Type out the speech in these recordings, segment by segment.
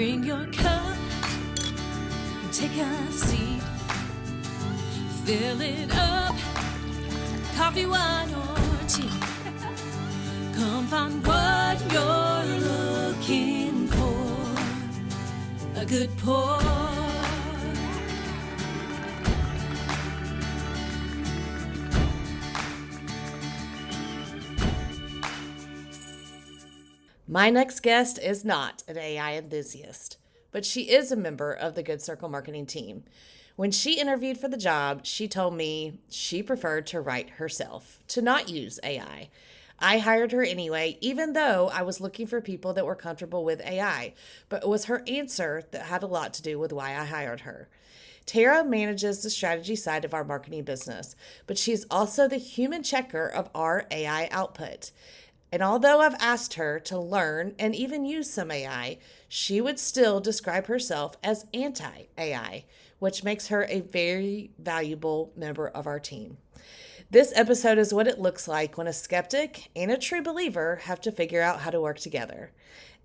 Bring your cup and take a seat. Fill it up, coffee, wine, or tea. Come find what you're looking for. A good pour. My next guest is not an AI enthusiast, but she is a member of the Good Circle marketing team. When she interviewed for the job, she told me she preferred to write herself, to not use AI. I hired her anyway, even though I was looking for people that were comfortable with AI, but it was her answer that had a lot to do with why I hired her. Terra manages the strategy side of our marketing business, but she's also the human checker of our AI output. And although I've asked her to learn and even use some AI, she would still describe herself as anti-AI, which makes her a very valuable member of our team. This episode is what it looks like when a skeptic and a true believer have to figure out how to work together,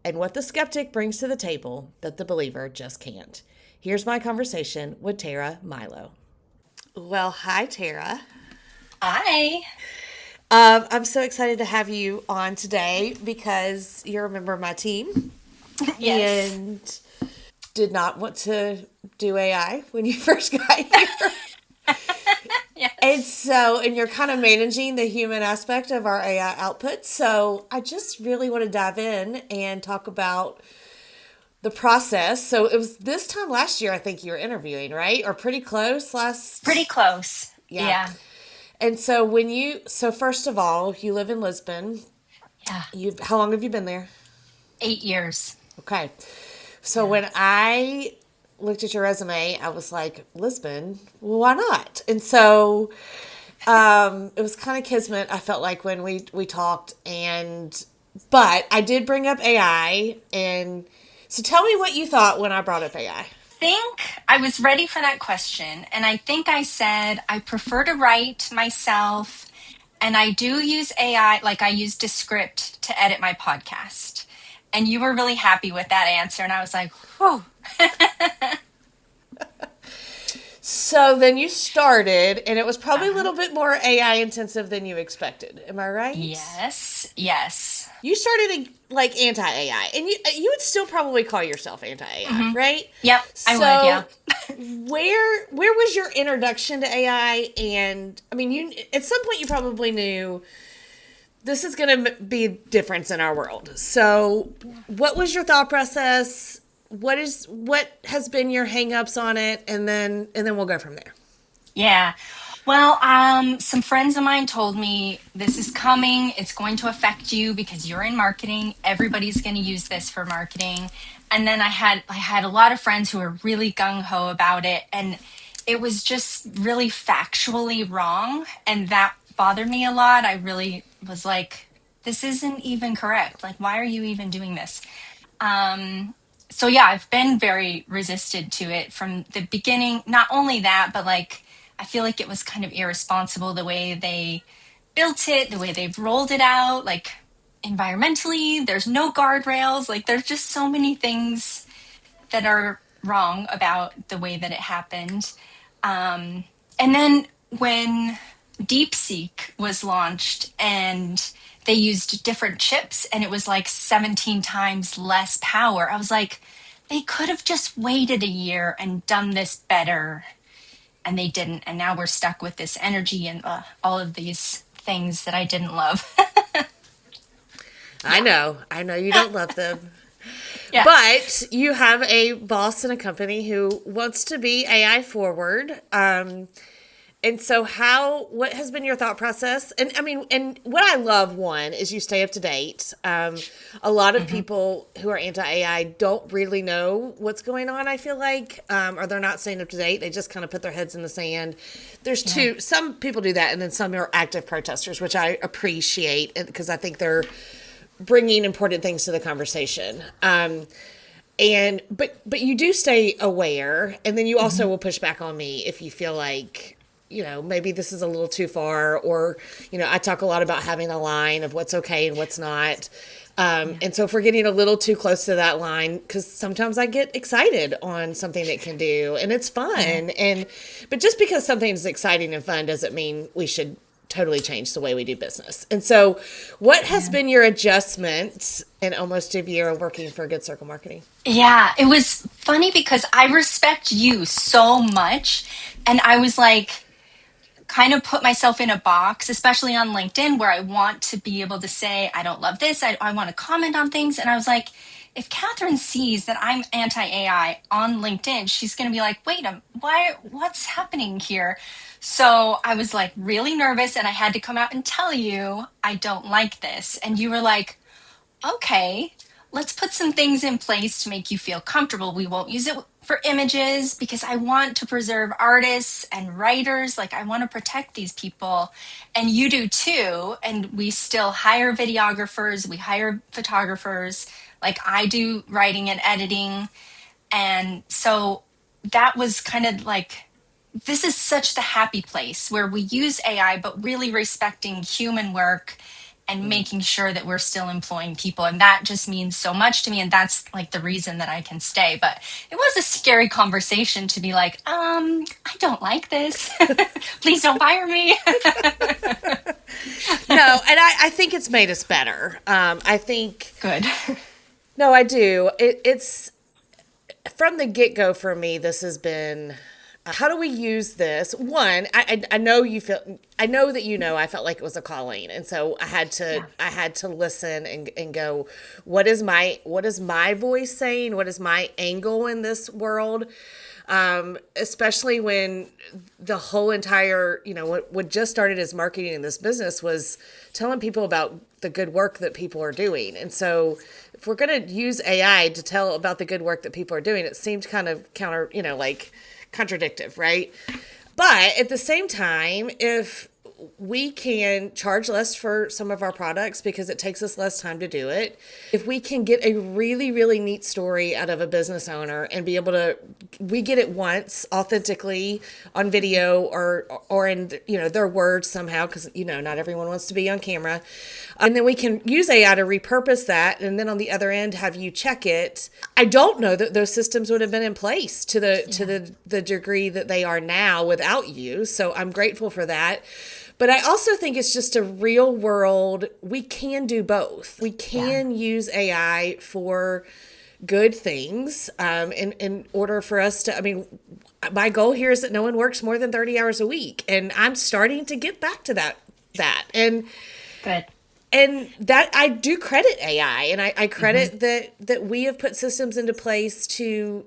and what the skeptic brings to the table that the believer just can't. Here's my conversation with Terra Milo. Well, hi, Terra. Hi. I'm so excited to have you on today because you're a member of my team. Yes. And did not want to do AI when you first got here. Yes. And you're kind of managing the human aspect of our AI output. So I just really want to dive in and talk about the process. So it was this time last year, I think you were interviewing, right? Or pretty close Pretty close. Yeah. Yeah. And so first of all, you live in Lisbon. Yeah. How long have you been there? 8 years. Okay. So Yeah. when I looked at your resume, I was like, Lisbon, well, why not? And so it was kind of kismet, I felt like, when we talked. But I did bring up AI. And so tell me what you thought when I brought up AI. Think I was ready for that question. And I think I said I prefer to write myself. And I do use AI, like I use Descript to edit my podcast. And you were really happy with that answer. And I was like, whew. So then you started, and it was probably a Uh-huh. little bit more AI intensive than you expected. Am I right? Yes. Yes. You started like anti-AI, and you would still probably call yourself anti-AI, Hmm. right? Yep. I would. Yeah. So where was your introduction to AI? And I mean, you at some point you probably knew this is going to be a difference in our world. So what was your thought process? What has been your hangups on it? And then we'll go from there. Yeah. Well, some friends of mine told me this is coming. It's going to affect you because you're in marketing. Everybody's going to use this for marketing. And then I had a lot of friends who were really gung ho about it, and it was just really factually wrong, and that bothered me a lot. I really was like, this isn't even correct. Like, why are you even doing this? So yeah, I've been very resistant to it from the beginning. Not only that, but like I feel like it was kind of irresponsible the way they built it, the way they've rolled it out, like environmentally, there's no guardrails, like there's just so many things that are wrong about the way that it happened. And then when DeepSeek was launched and they used different chips and it was like 17 times less power, I was like, they could have just waited a year and done this better. And they didn't. And now we're stuck with this energy and all of these things that I didn't love. I Yeah. know. I know you don't love them. Yeah. But you have a boss in a company who wants to be AI forward. And so what has been your thought process? And I mean, and what I love, one, is you stay up to date. A lot of Hmm. people who are anti-AI don't really know what's going on, I feel like, or they're not staying up to date. They just kind of put their heads in the sand. Yeah. Some people do that, and then some are active protesters, which I appreciate because I think they're bringing important things to the conversation. But you do stay aware, and then you Hmm. also will push back on me if you feel like maybe this is a little too far, or, I talk a lot about having a line of what's okay and what's not. And so if we're getting a little too close to that line, because sometimes I get excited on something that can do, and it's fun. But just because something is exciting and fun doesn't mean we should totally change the way we do business. And so what has been your adjustment in almost a year of working for Good Circle Marketing? Yeah, it was funny because I respect you so much. And I was like, kind of put myself in a box, especially on LinkedIn, where I want to be able to say, I don't love this. I want to comment on things. And I was like, if Kathryn sees that I'm anti-AI on LinkedIn, she's going to be like, wait, what's happening here? So I was like really nervous, and I had to come out and tell you, I don't like this. And you were like, okay, let's put some things in place to make you feel comfortable. We won't use it for images because I want to preserve artists and writers. Like, I want to protect these people. And you do too. And we still hire videographers, we hire photographers. Like, I do writing and editing. And so that was kind of like, this is such the happy place where we use AI, but really respecting human work and making sure that we're still employing people. And that just means so much to me. And that's like the reason that I can stay. But it was a scary conversation to be like, I don't like this. Please don't fire me. No, and I think it's made us better. I think. Good. No, I do. It's from the get-go for me, this has been, how do we use this? One, I know you feel, I know that I felt like it was a calling. And so I had to listen and go, what is my voice saying? What is my angle in this world? Especially when the whole entire, what just started as marketing in this business was telling people about the good work that people are doing. And so if we're going to use AI to tell about the good work that people are doing, it seemed kind of contradictive, right? But at the same time, if we can charge less for some of our products because it takes us less time to do it, if we can get a really, really neat story out of a business owner and be able to, we get it once authentically on video or in, their words somehow, because, not everyone wants to be on camera. And then we can use AI to repurpose that. And then on the other end, have you check it. I don't know that those systems would have been in place to the degree that they are now without you. So I'm grateful for that. But I also think it's just a real world. We can do both. We can use AI for good things in order for us to, my goal here is that no one works more than 30 hours a week. And I'm starting to get back to that. And Good. And that I do credit AI, and I credit that we have put systems into place to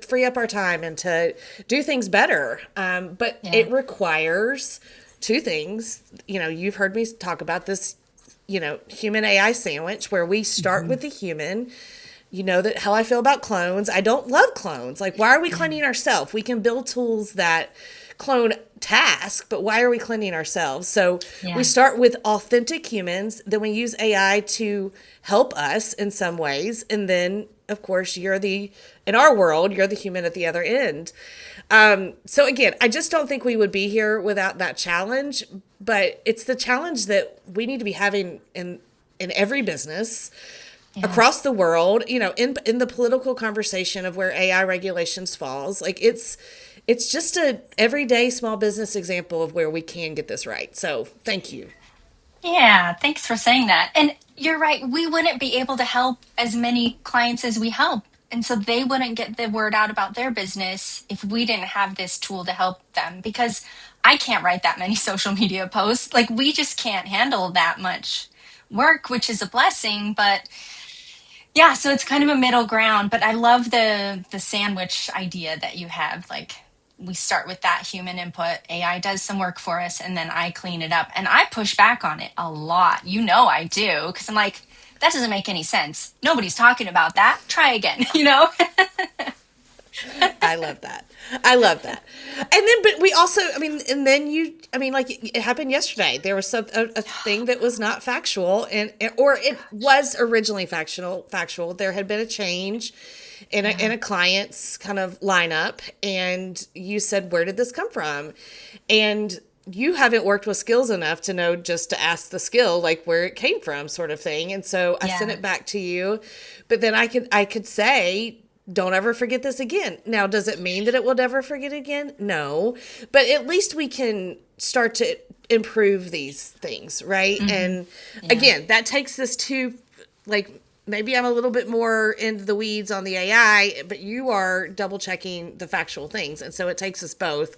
free up our time and to do things better. But it requires two things. You've heard me talk about this, human AI sandwich, where we start with the human. That how I feel about clones. I don't love clones. Like, why are we cloning ourselves? We can build tools that clone tasks, but why are we cloning ourselves? So we start with authentic humans, then we use AI to help us in some ways. And then, of course, in our world, you're the human at the other end. So again, I just don't think we would be here without that challenge, but it's the challenge that we need to be having in every business across the world, in the political conversation of where AI regulations falls. Like, it's just a everyday small business example of where we can get this right. So thank you. Yeah, thanks for saying that. And you're right. We wouldn't be able to help as many clients as we help. And so they wouldn't get the word out about their business if we didn't have this tool to help them, because I can't write that many social media posts. Like, we just can't handle that much work, which is a blessing. But yeah, so it's kind of a middle ground. But I love the sandwich idea that you have. Like, we start with that human input, AI does some work for us, and then I clean it up. And I push back on it a lot. I do, because I'm like, that doesn't make any sense. Nobody's talking about that. Try again, I love that. I love that. And then, but we also, I mean, and then like it happened yesterday. There was a thing that was not factual, or it was originally factual. Factual. There had been a change in a client's kind of lineup, and you said, "Where did this come from?" And you haven't worked with skills enough to know just to ask the skill like where it came from, sort of thing. And so I sent it back to you, but then I could say, don't ever forget this again. Now, does it mean that it will never forget again? No, but at least we can start to improve these things, right? And again, that takes us to, like, maybe I'm a little bit more into the weeds on the AI, but you are double checking the factual things. And so it takes us both.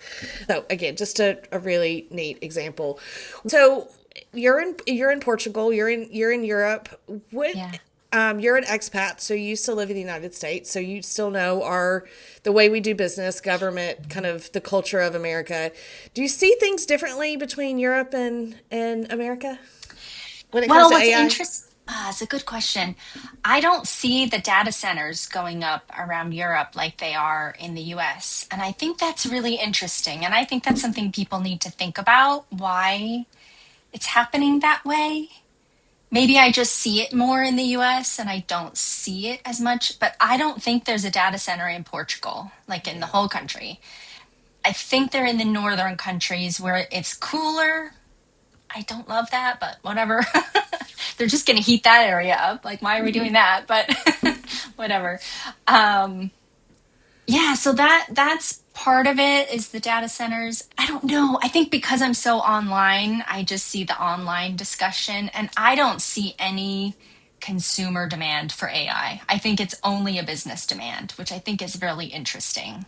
So again, just a really neat example. So you're in Portugal, you're in Europe. You're an expat, so you used to live in the United States, so you still know the way we do business, government, kind of the culture of America. Do you see things differently between Europe and America when it comes to What's AI? interesting, it's a good question. I don't see the data centers going up around Europe like they are in the US. And I think that's really interesting. And I think that's something people need to think about, why it's happening that way. Maybe I just see it more in the US and I don't see it as much, but I don't think there's a data center in Portugal, like in the whole country. I think they're in the northern countries where it's cooler. I don't love that, but whatever. They're just going to heat that area up. Like, why are we doing that? But whatever. Yeah, so that's part of it is the data centers. I don't know. I think because I'm so online, I just see the online discussion and I don't see any consumer demand for AI. I think it's only a business demand, which I think is really interesting.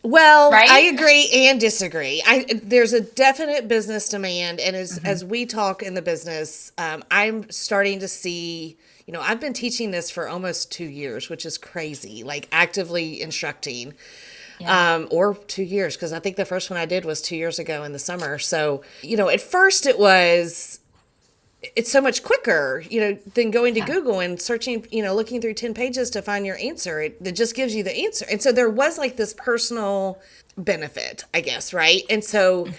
Well, I Right? agree and disagree. There's a definite business demand, and as we talk in the business, I'm starting to see. I've been teaching this for almost 2 years, which is crazy. Like actively instructing, or 2 years, because I think the first one I did was 2 years ago in the summer. So at first it's so much quicker, than going to Google and searching, looking through 10 pages to find your answer. It just gives you the answer. And so there was like this personal benefit, I guess, right? And so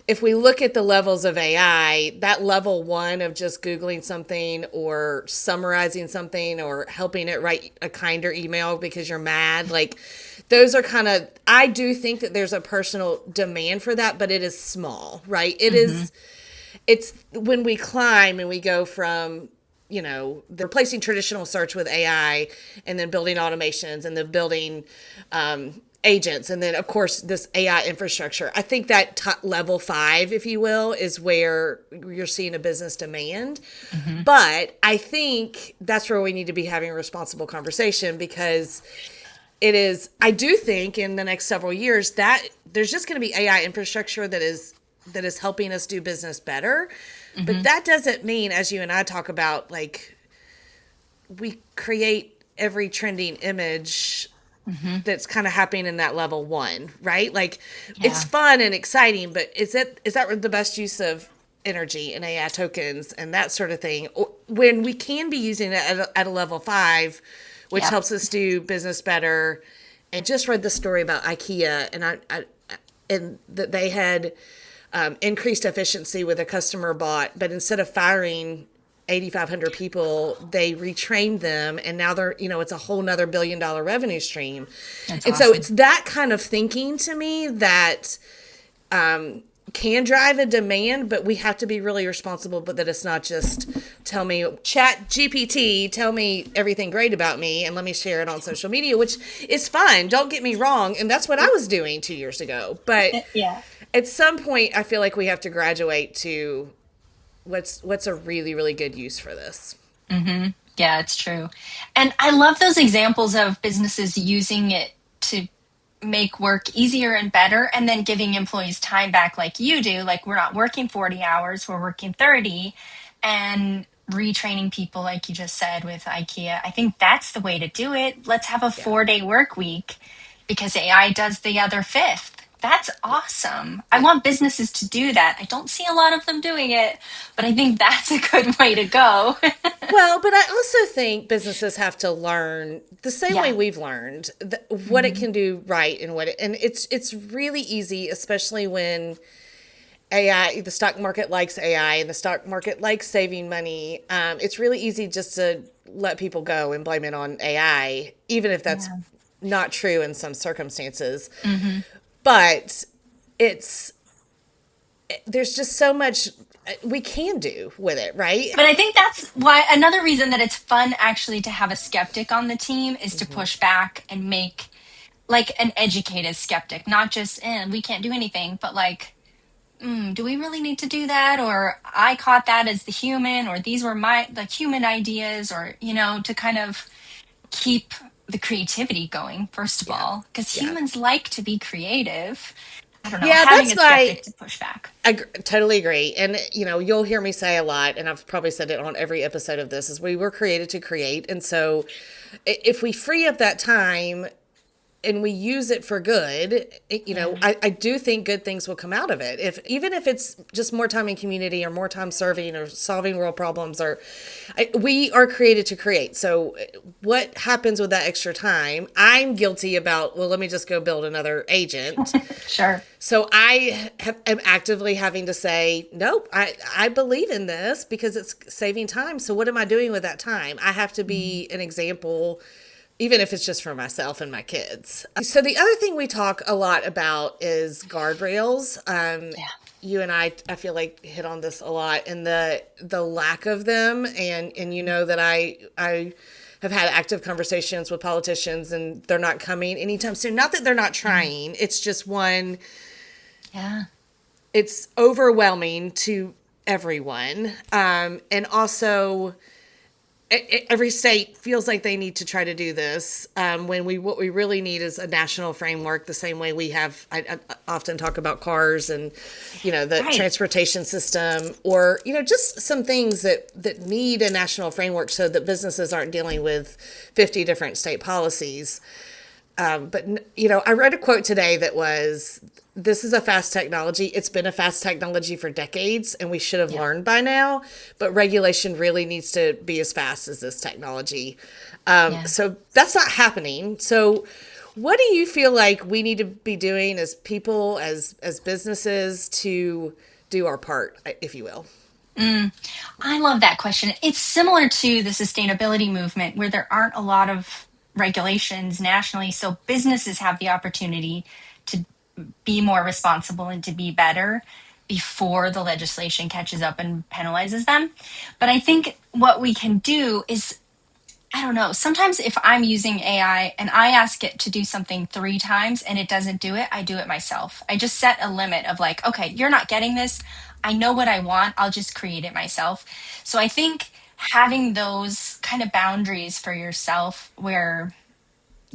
if we look at the levels of AI, that level one of just Googling something or summarizing something or helping it write a kinder email because you're mad, like those are I do think that there's a personal demand for that, but it is small, right? It's when we climb and we go from, replacing traditional search with AI and then building automations and then building agents. And then, of course, this AI infrastructure. I think that level 5, if you will, is where you're seeing a business demand. But I think that's where we need to be having a responsible conversation because I do think in the next several years that there's just going to be AI infrastructure that is helping us do business better. But that doesn't mean, as you and I talk about, like we create every trending image that's kind of happening in that level 1, right? Like it's fun and exciting, but is that the best use of energy and AI tokens and that sort of thing? When we can be using it at a level 5, which helps us do business better. And just read the story about IKEA and that they had increased efficiency with a customer bot, but instead of firing 8,500 people, they retrained them, and now they're, it's a whole nother $1 billion revenue stream. That's and awesome. so it's that kind of thinking to me that can drive a demand, but we have to be really responsible, but that it's not just tell me, chat GPT, tell me everything great about me and let me share it on social media, which is fine. Don't get me wrong. And that's what I was doing 2 years ago. But at some point, I feel like we have to graduate to what's a really, really good use for this. Yeah, it's true. And I love those examples of businesses using it to make work easier and better and then giving employees time back like you do. Like we're not working 40 hours, we're working 30 and retraining people like you just said with IKEA. I think that's the way to do it. Let's have a 4-day work week because AI does the other fifth. That's awesome. I want businesses to do that. I don't see a lot of them doing it, but I think that's a good way to go. Well, but I also think businesses have to learn the same way Yeah. we've learned what it Hmm. can do right and and it's really easy, especially when AI, the stock market likes AI and the stock market likes saving money. It's really easy just to let people go and blame it on AI, even if that's Yeah. not true in some circumstances. Hmm. But it's there's just so much we can do with it, right? But I think that's why another reason that it's fun actually to have a skeptic on the team is to push back and make like an educated skeptic, not just, we can't do anything, but like, do we really need to do that? Or I caught that as the human, or these were my like human ideas, or to kind of keep the creativity going, first of Yeah. all, because Yeah. humans like to be creative. I don't know, Yeah, having that's a my skeptic to push back. totally agree. And, you'll hear me say a lot, and I've probably said it on every episode of this, is we were created to create. And so if we free up that time and we use it for good, Yeah. I do think good things will come out of it. Even if it's just more time in community or more time serving or solving world problems, we are created to create. So what happens with that extra time? I'm guilty about, well, let me just go build another agent. Sure. So am actively having to say, nope, I believe in this because it's saving time. So what am I doing with that time? I have to Mhm. be an example, even if it's just for myself and my kids. So the other thing we talk a lot about is guardrails. Yeah. You and I feel like hit on this a lot, and the lack of them, and that I have had active conversations with politicians, and they're not coming anytime soon. Not that they're not Mhm. trying. It's just one. Yeah. It's overwhelming to everyone, and also every state feels like they need to try to do this, when what we really need is a national framework, the same way we have. I often talk about cars and the Right. transportation system, or just some things that need a national framework so that businesses aren't dealing with 50 different state policies. But I read a quote today that was, "This is a fast technology. It's been a fast technology for decades, and we should have Yeah. learned by now. But regulation really needs to be as fast as this technology." Yeah. So that's not happening. So, what do you feel like we need to be doing as people, as businesses, to do our part, if you will? I love that question. It's similar to the sustainability movement where there aren't a lot of regulations nationally, so businesses have the opportunity to be more responsible and to be better before the legislation catches up and penalizes them. But I think what we can do is, I don't know, sometimes if I'm using AI and I ask it to do something 3 times and it doesn't do it, I do it myself. I just set a limit of like, okay, you're not getting this. I know what I want. I'll just create it myself. So I think having those kind of boundaries for yourself where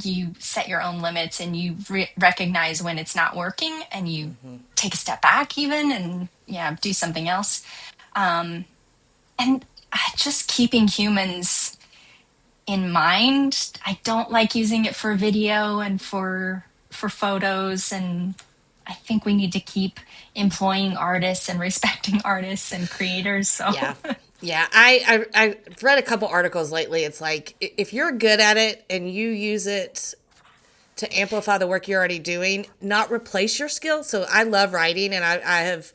you set your own limits and you recognize when it's not working and you take a step back even and yeah, do something else. And just keeping humans in mind. I don't like using it for video and for photos, and I think we need to keep employing artists and respecting artists and creators. So Yeah. Yeah, I've read a couple articles lately. It's like, if you're good at it and you use it to amplify the work you're already doing, not replace your skill. So I love writing, and I have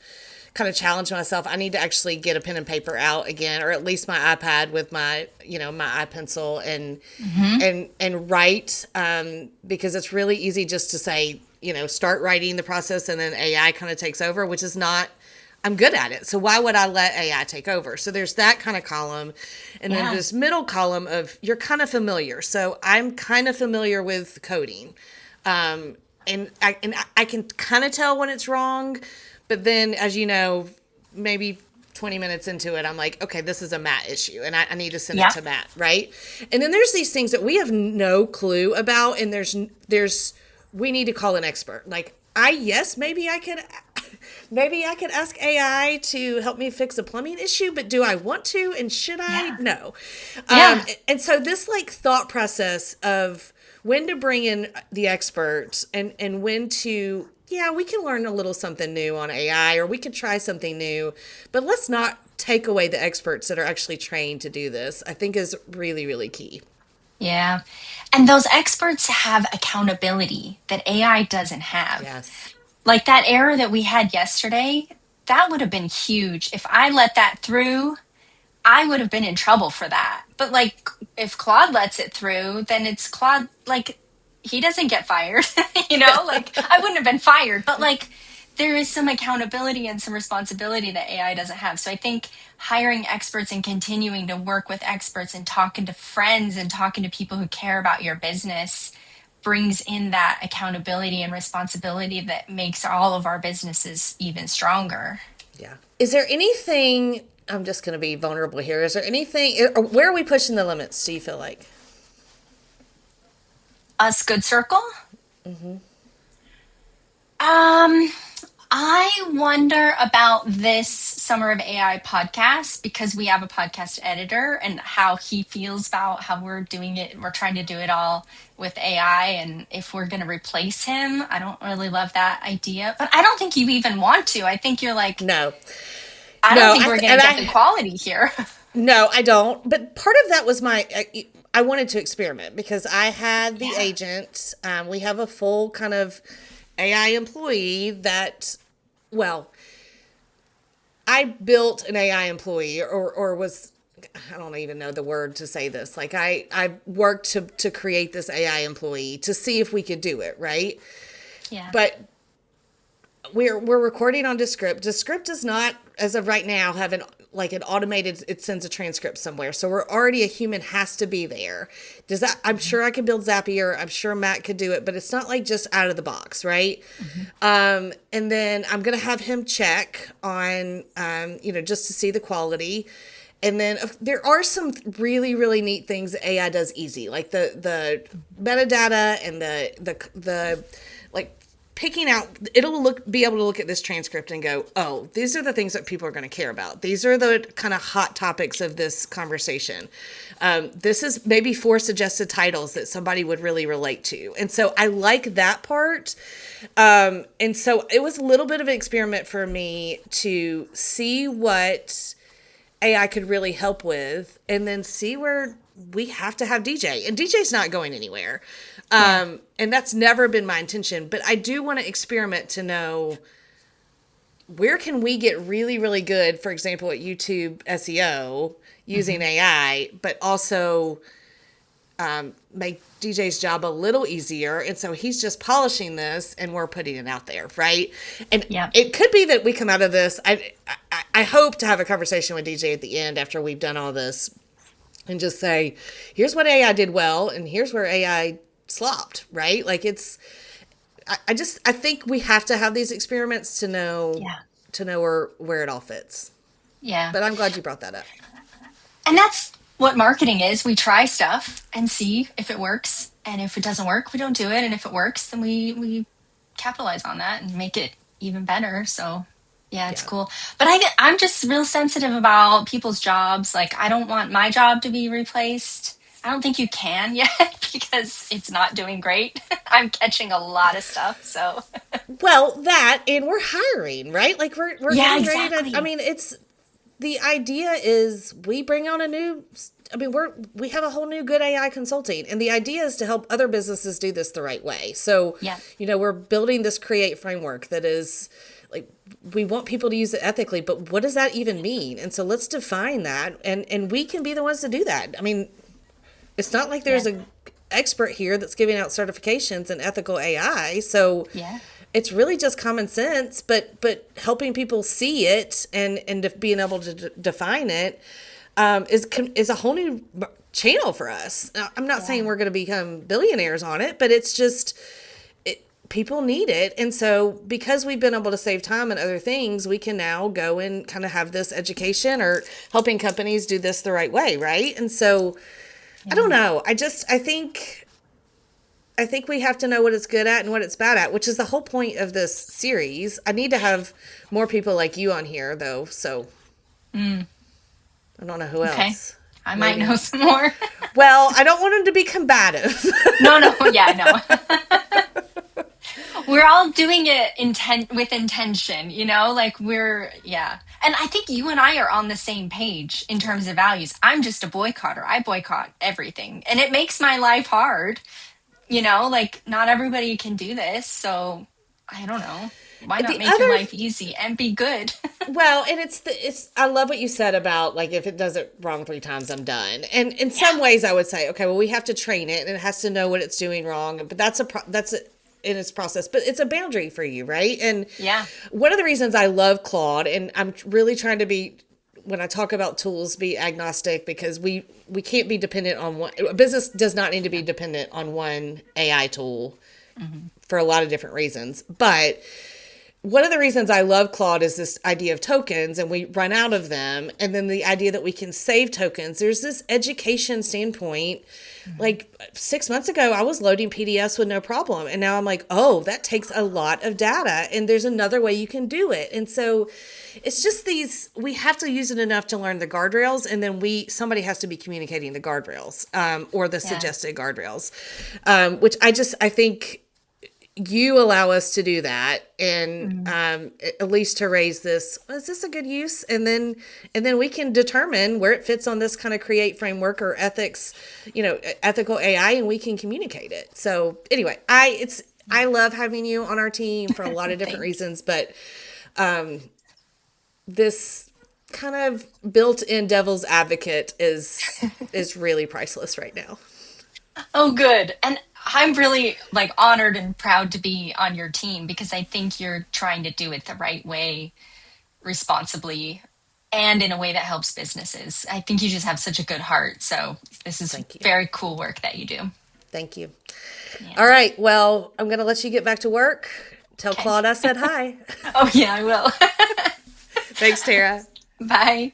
kind of challenged myself. I need to actually get a pen and paper out again, or at least my iPad with my iPencil, and Mhm. write, because it's really easy just to say, start writing the process, and then AI kind of takes over, which is not. I'm good at it. So why would I let AI take over? So there's that kind of column. And then Yeah. this middle column of, you're kind of familiar. So I'm kind of familiar with coding. And I can kind of tell when it's wrong. But then, as you know, maybe 20 minutes into it, I'm like, okay, this is a Matt issue, and I need to send it Yeah. to Matt, right? And then there's these things that we have no clue about, and we need to call an expert. Like, yes, maybe I could ask AI to help me fix a plumbing issue, but do I want to, and should I? Yeah. No. Yeah. And so this, like, thought process of when to bring in the expert, and when to, yeah, we can learn a little something new on AI, or we could try something new, but let's not take away the experts that are actually trained to do this, I think is really, really key. Yeah. And those experts have accountability that AI doesn't have. Yes. Like that error that we had yesterday, that would have been huge. If I let that through, I would have been in trouble for that. But like if Claude lets it through, then it's Claude, like he doesn't get fired, like I wouldn't have been fired, but like there is some accountability and some responsibility that AI doesn't have. So I think hiring experts and continuing to work with experts and talking to friends and talking to people who care about your business brings in that accountability and responsibility that makes all of our businesses even stronger. Yeah. Is there anything, I'm just going to be vulnerable here. Is there anything, or where are we pushing the limits, do you feel like? Us Good Circle? I wonder about this Summer of AI podcast because we have a podcast editor and how he feels about how we're doing it. We're trying to do it all with AI, and if we're going to replace him, I don't really love that idea. But I don't think you even want to. I think you're like, No. I don't No, think we're going to get the quality here. No, I don't. But part of that was I wanted to experiment because I had the agent. We have a full kind of AI employee that, well, I built an AI employee or was, I don't even know the word to say this. Like I worked to create this AI employee to see if we could do it, right? Yeah. But we're recording on Descript. Descript does not, as of right now, have an automated, it sends a transcript somewhere. So we're already, a human has to be there. I'm sure I could build Zapier. I'm sure Matt could do it, but it's not like just out of the box, right? And then I'm going to have him check on, just to see the quality. And then there are some really, really neat things that AI does easy, like the metadata and the like picking out, be able to look at this transcript and go, oh, these are the things that people are going to care about. These are the kind of hot topics of this conversation. This is maybe 4 suggested titles that somebody would really relate to. And so I like that part. And so it was a little bit of an experiment for me to see what AI could really help with, and then see where we have to have DJ. And DJ's not going anywhere. And that's never been my intention, but I do want to experiment to know where can we get really, really good, for example, at YouTube SEO using AI, but also make DJ's job a little easier. And so he's just polishing this and we're putting it out there, right? And it could be that we come out of this. I hope to have a conversation with DJ at the end after we've done all this and just say, here's what AI did well and here's where AI slopped, right? Like I think we have to have these experiments to know where it all fits. Yeah. But I'm glad you brought that up. And that's what marketing is. We try stuff and see if it works. And if it doesn't work, we don't do it. And if it works, then we capitalize on that and make it even better. So yeah, it's cool. But I'm just real sensitive about people's jobs. Like I don't want my job to be replaced. I don't think you can yet because it's not doing great. I'm catching a lot of stuff. So well, that, and we're hiring, right? Like we're getting ready to, I mean, the idea is we bring on we have a whole new good AI consulting, and the idea is to help other businesses do this the right way. So, we're building this create framework that is like, we want people to use it ethically, but what does that even mean? And so let's define that, and we can be the ones to do that. I mean, it's not like there's an expert here that's giving out certifications in ethical AI. So it's really just common sense, but helping people see it and being able to define it is a whole new channel for us. Now, I'm not saying we're going to become billionaires on it, but it's just people need it. And so because we've been able to save time and other things, we can now go and kind of have this education or helping companies do this the right way, right? And so I don't know. I think we have to know what it's good at and what it's bad at, which is the whole point of this series. I need to have more people like you on here, though. So I don't know who else. I might know some more. Well, I don't want them to be combative. No. we're all doing it with intention, like yeah. And I think you and I are on the same page in terms of values. I'm just a boycotter. I boycott everything, and it makes my life hard. Like not everybody can do this, so I don't know. Why not The make your other life easy and be good? Well, and it's I love what you said about like if it does it wrong 3 times, I'm done. And in some Yeah. ways I would say, okay, well we have to train it and it has to know what it's doing wrong, but that's in its process, but it's a boundary for you, right? And Yeah. one of the reasons I love Claude, and I'm really trying to be, when I talk about tools, be agnostic, because we can't be dependent on one. A business does not need to be dependent on one AI tool for a lot of different reasons, but one of the reasons I love Claude is this idea of tokens, and we run out of them. And then the idea that we can save tokens. There's this education standpoint. Like 6 months ago, I was loading PDFs with no problem. And now I'm like, oh, that takes a lot of data. And there's another way you can do it. And so it's just we have to use it enough to learn the guardrails. And then somebody has to be communicating the guardrails, or the suggested guardrails, which I think you allow us to do that, and at least to raise this, is this a good use, and then we can determine where it fits on this kind of create framework or ethics, ethical AI, and we can communicate it. So anyway, I love having you on our team for a lot of different reasons, but this kind of built-in devil's advocate is really priceless right now. Oh, good. And I'm really like honored and proud to be on your team because I think you're trying to do it the right way, responsibly, and in a way that helps businesses. I think you just have such a good heart. So this is Thank you. very cool work that you do. Thank you. Yeah. All right. Well, I'm going to let you get back to work. Tell Okay. Claude I said hi. Oh, yeah, I will. Thanks, Tara. Bye.